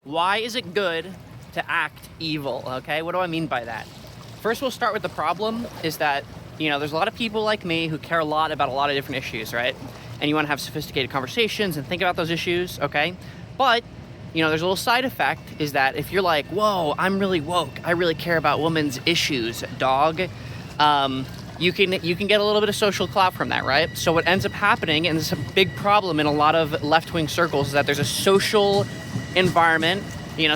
Why is it good to act evil? Okay, what do I mean by that? First, we'll start with the problem is that, there's a lot of people like me who care a lot about a lot of different issues, right? And you want to have sophisticated conversations and think about those issues, okay? But, there's a little side effect is that if you're like, whoa, I'm really woke, I really care about women's issues, dog, you can get a little bit of social clout from that, right? So what ends up happening, and this is a big problem in a lot of left-wing circles, is that there's a social environment.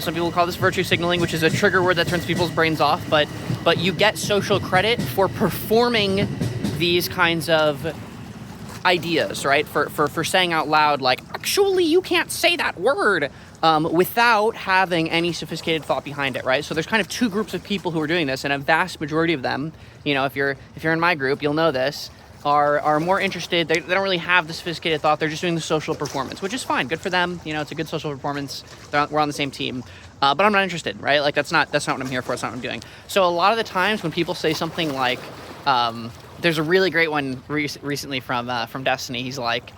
Some people call this virtue signaling, which is a trigger word that turns people's brains off, but you get social credit for performing these kinds of ideas, right? For saying out loud, like, actually, you can't say that word, without having any sophisticated thought behind it, right? So there's kind of two groups of people who are doing this, and a vast majority of them, if you're in my group, you'll know this, are more interested. They don't really have the sophisticated thought. They're just doing the social performance, which is fine. Good for them. It's a good social performance. We're on the same team. But I'm not interested, right? Like, that's not what I'm here for. That's not what I'm doing. So a lot of the times when people say something like, there's a really great one recently from Destiny. He's like,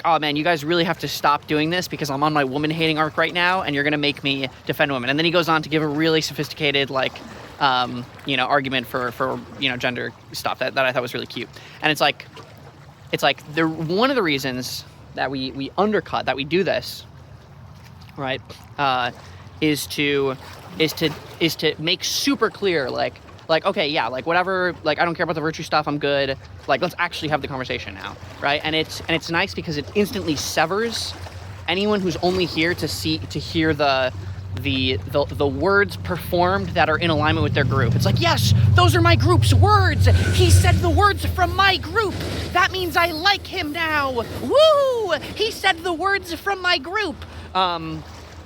oh man, you guys really have to stop doing this because I'm on my woman hating arc right now, and you're gonna make me defend women. And then he goes on to give a really sophisticated argument for gender stuff that I thought was really cute. And it's like one of the reasons that we undercut, that we do this, right, is to make super clear, like, okay, yeah, like, whatever, like, I don't care about the virtue stuff, I'm good, like, let's actually have the conversation now, right? And it's nice because it instantly severs anyone who's only here to hear the words performed that are in alignment with their group. It's like, yes, those are my group's words. He said the words from my group. That means I like him now. Woo! He said the words from my group.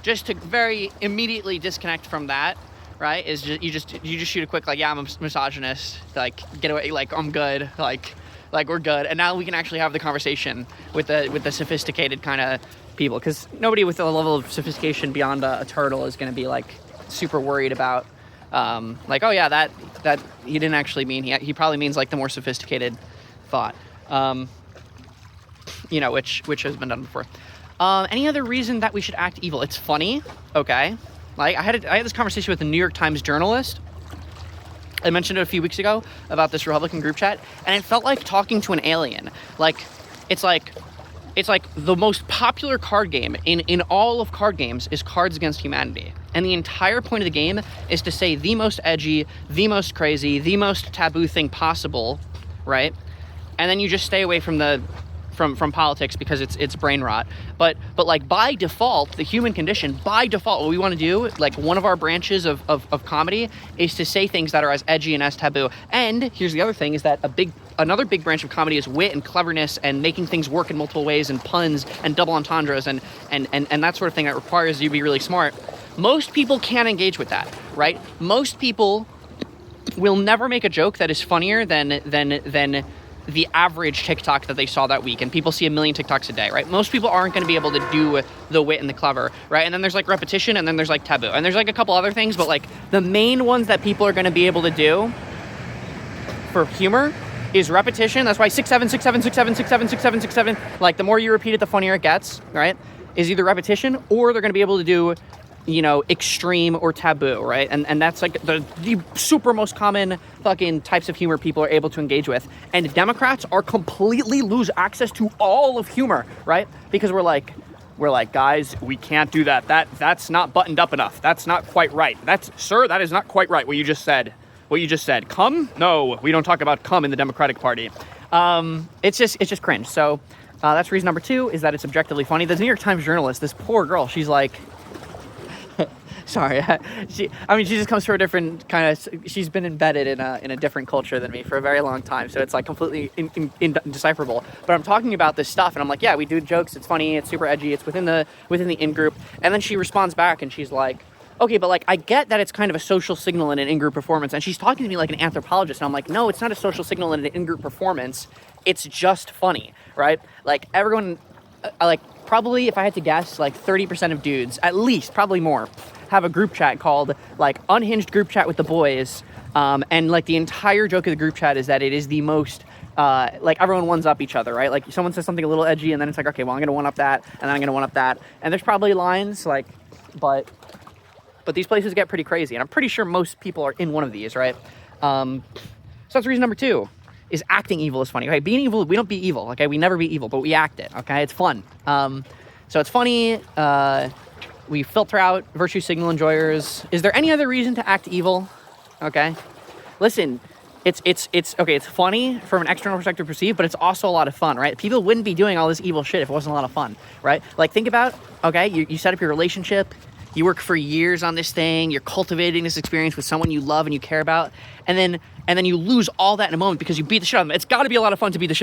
Just to very immediately disconnect from that, right, is you just shoot a quick, like, yeah, I'm a misogynist, like, get away, like, I'm good, like we're good. And now we can actually have the conversation with the sophisticated kind of people, because nobody with a level of sophistication beyond a turtle is going to be, like, super worried about, like, oh yeah, that he didn't actually mean, he probably means, like, the more sophisticated thought, which has been done before. Any other reason that we should act evil? It's funny, okay? Like, I had this conversation with a New York Times journalist. I mentioned it a few weeks ago about this Republican group chat, and it felt like talking to an alien. Like, it's like the most popular card game in all of card games is Cards Against Humanity. And the entire point of the game is to say the most edgy, the most crazy, the most taboo thing possible, right? And then you just stay away from from politics because it's brain rot. But like, by default, the human condition, by default, what we want to do, like, one of our branches of comedy is to say things that are as edgy and as taboo. And here's the other thing, is that another big branch of comedy is wit and cleverness and making things work in multiple ways and puns and double entendres and that sort of thing that requires you to be really smart. Most people can't engage with that, right? Most people will never make a joke that is funnier than the average TikTok that they saw that week, and people see 1 million TikToks a day, right? Most people aren't going to be able to do the wit and the clever, right? And then there's, like, repetition, and then there's, like, taboo, and there's, like, a couple other things, but, like, the main ones that people are going to be able to do for humor is repetition. That's why 6 7 6 7 6 7 6 7 6 7 6 7. Like, the more you repeat it, the funnier it gets, right? Is either repetition, or they're going to be able to do, extreme or taboo, right? And that's, like, the super most common fucking types of humor people are able to engage with. And Democrats are completely lose access to all of humor, right? Because we're like, guys, we can't do that. That's not buttoned up enough. That's not quite right. Sir, that is not quite right what you just said. Cum? No, we don't talk about cum in the Democratic Party. It's just cringe. So that's reason number 2, is that it's objectively funny. The New York Times journalist, this poor girl, she's like, sorry, she just comes from a different kind of, she's been embedded in a different culture than me for a very long time, so it's, like, completely indecipherable. But I'm talking about this stuff, and I'm like, yeah, we do jokes, it's funny, it's super edgy, it's within the in-group. And then she responds back, and she's like, okay, but, like, I get that it's kind of a social signal in an in-group performance. And she's talking to me like an anthropologist, and I'm like, no, it's not a social signal in an in-group performance, it's just funny, right? Like, everyone, probably, if I had to guess, like, 30% of dudes, at least, probably more, have a group chat called, like, Unhinged Group Chat with the Boys, and, like, the entire joke of the group chat is that it is the most like everyone ones up each other, right? Like someone says something a little edgy and then it's like, okay, well, I'm going to one up that and then I'm going to one up that. And there's probably lines like but these places get pretty crazy, and I'm pretty sure most people are in one of these, right? So that's reason number 2, is acting evil is funny. Okay, being evil, we don't be evil, okay? We never be evil, but we act it, okay? It's fun. So it's funny. We filter out virtue signal enjoyers. Is there any other reason to act evil? Okay, listen, it's okay. It's funny from an external perspective perceived, but it's also a lot of fun, right? People wouldn't be doing all this evil shit if it wasn't a lot of fun, right? Like, think about, okay, you set up your relationship, you work for years on this thing, you're cultivating this experience with someone you love and you care about, and then you lose all that in a moment because you beat the shit out of them. It's got to be a lot of fun to beat the shit